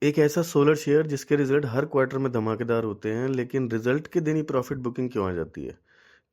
एक ऐसा solar share जिसके रिजल्ट हर क्वार्टर में धमाकेदार होते हैं, लेकिन रिजल्ट के दिन ही प्रॉफिट बुकिंग क्यों आ जाती है?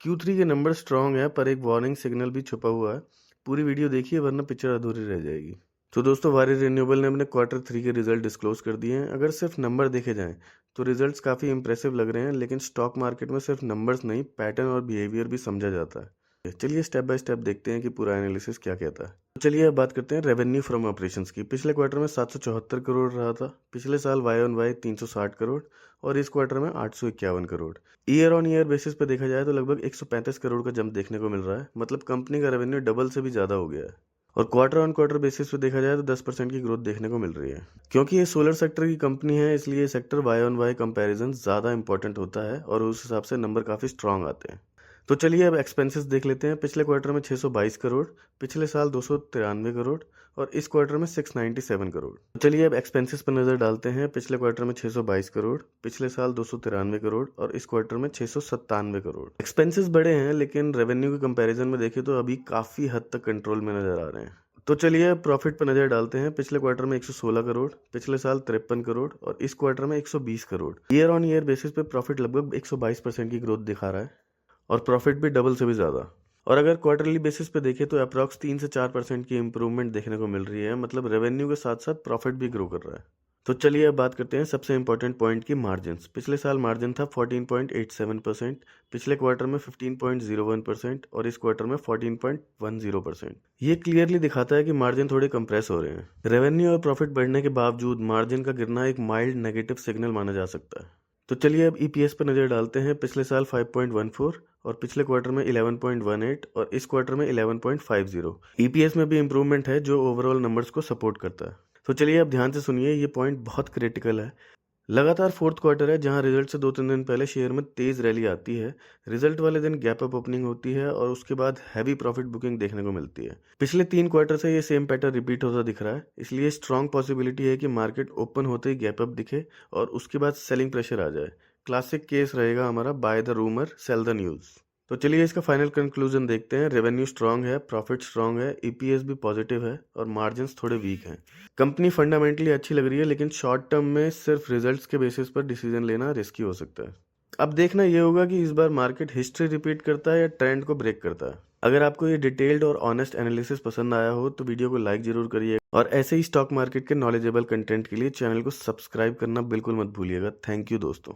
Q3 के नंबर स्ट्रांग है, पर एक वार्निंग सिग्नल भी छुपा हुआ है। पूरी वीडियो देखिए वरना पिक्चर अधूरी रह जाएगी। तो दोस्तों, वारी रिन्यूएबल ने अपने क्वार्टर 3 के रिजल्ट डिस्क्लोज कर दिए हैं। अगर सिर्फ नंबर देखे जाएं तो रिजल्ट्स काफ़ी इंप्रेसिव लग रहे हैं, लेकिन स्टॉक मार्केट में सिर्फ नंबर्स नहीं, पैटर्न और बिहेवियर भी समझा जाता है। चलिए स्टेप बाय स्टेप देखते हैं कि पूरा एनालिसिस क्या कहता है। तो चलिए अब बात करते हैं रेवेन्यू फ्रॉम ऑपरेशंस की। पिछले क्वार्टर में 774 करोड़ रहा था। पिछले साल वाई ऑन वाई 360 करोड़ और इस क्वार्टर में 851 crore. Year on year basis पे देखा जाए तो लगभग 135 करोड़ का जंप देखने को मिल रहा है। मतलब कंपनी का रेवेन्यू डबल से भी ज़्यादा हो गया है। और क्वार्टर ऑन क्वार्टर बेसिस पे देखा जाए तो 10% की ग्रोथ देखने को मिल रही है। क्योंकि ये सोलर सेक्टर की कंपनी है, इसलिए ये sector Y on Y comparison ज़्यादा इंपॉर्टेंट होता है और उस हिसाब से नंबर काफ़ी स्ट्रांग आते हैं। तो चलिए अब एक्सपेंसेस देख लेते हैं। पिछले क्वार्टर में 622 करोड़, पिछले साल 293 करोड़ और इस क्वार्टर में 697 करोड़। तो चलिए अब एक्सपेंसेस पर नज़र डालते हैं। पिछले क्वार्टर में 622 करोड़, पिछले साल 293 करोड़ और इस क्वार्टर में 697 करोड़। एक्सपेंसेस बड़े हैं, लेकिन रेवेन्यू के कंपैरिजन में देखें तो अभी काफ़ी हद तक कंट्रोल में नज़र आ रहे हैं। तो चलिए अब प्रॉफिट पर नज़र डालते हैं। पिछले क्वार्टर में 116 करोड़, पिछले साल 53 करोड़ और इस क्वार्टर में 120 crore. Year on year basis पे प्रॉफिट लगभग 122% की ग्रोथ दिखा रहा है और प्रॉफिट भी डबल से भी ज़्यादा। और अगर क्वार्टरली बेसिस पे देखें तो अप्रॉक्स 3 से 4% की इंप्रूवमेंट देखने को मिल रही है। मतलब रेवेन्यू के साथ साथ प्रॉफिट भी ग्रो कर रहा है। तो चलिए अब बात करते हैं सबसे इंपॉर्टेंट पॉइंट की, मार्जिन्स। पिछले साल मार्जिन था 14.87%, पिछले क्वार्टर में 15.01% और इस क्वार्टर में 14.10%। ये क्लियरली दिखाता है कि मार्जिन थोड़े कंप्रेस हो रहे हैं। रेवेन्यू और प्रॉफिट बढ़ने के बावजूद मार्जिन का गिरना एक माइल्ड नेगेटिव सिग्नल माना जा सकता है। तो चलिए अब ईपीएस पर नज़र डालते हैं। पिछले साल 5.14 और पिछले क्वार्टर में 11.18 और इस क्वार्टर में 11.50। ईपीएस में भी इंप्रूवमेंट है जो ओवरऑल नंबर्स को सपोर्ट करता है। तो चलिए अब ध्यान से सुनिए, ये पॉइंट बहुत क्रिटिकल है। लगातार फोर्थ क्वार्टर है जहां रिजल्ट से 2-3 दिन पहले शेयर में तेज रैली आती है। रिजल्ट वाले दिन गैप अप ओपनिंग होती है और उसके बाद हैवी प्रॉफिट बुकिंग देखने को मिलती है। पिछले 3 क्वार्टर से ये सेम पैटर्न रिपीट होता दिख रहा है, इसलिए स्ट्रांग पॉसिबिलिटी है कि मार्केट ओपन होते ही गैप अप दिखे और उसके बाद सेलिंग प्रेशर आ जाए। क्लासिक केस रहेगा हमारा, by the rumour cell the news. तो चलिए इसका फाइनल कंक्लूजन देखते हैं। रेवेन्यू स्ट्रांग है, प्रॉफिट स्ट्रांग है, ईपीएस भी पॉजिटिव है और मार्जिन्स थोड़े वीक हैं। कंपनी फंडामेंटली अच्छी लग रही है, लेकिन शॉर्ट टर्म में सिर्फ रिजल्ट्स के बेसिस पर डिसीजन लेना रिस्की हो सकता है। अब देखना ये होगा कि इस बार मार्केट हिस्ट्री रिपीट करता है या ट्रेंड को ब्रेक करता है। अगर आपको ये डिटेल्ड और ऑनेस्ट एनालिसिस पसंद आया हो तो वीडियो को लाइक जरूर करिए और ऐसे ही स्टॉक मार्केट के नॉलेजेबल कंटेंट के लिए चैनल को सब्सक्राइब करना बिल्कुल मत भूलिएगा। थैंक यू दोस्तों।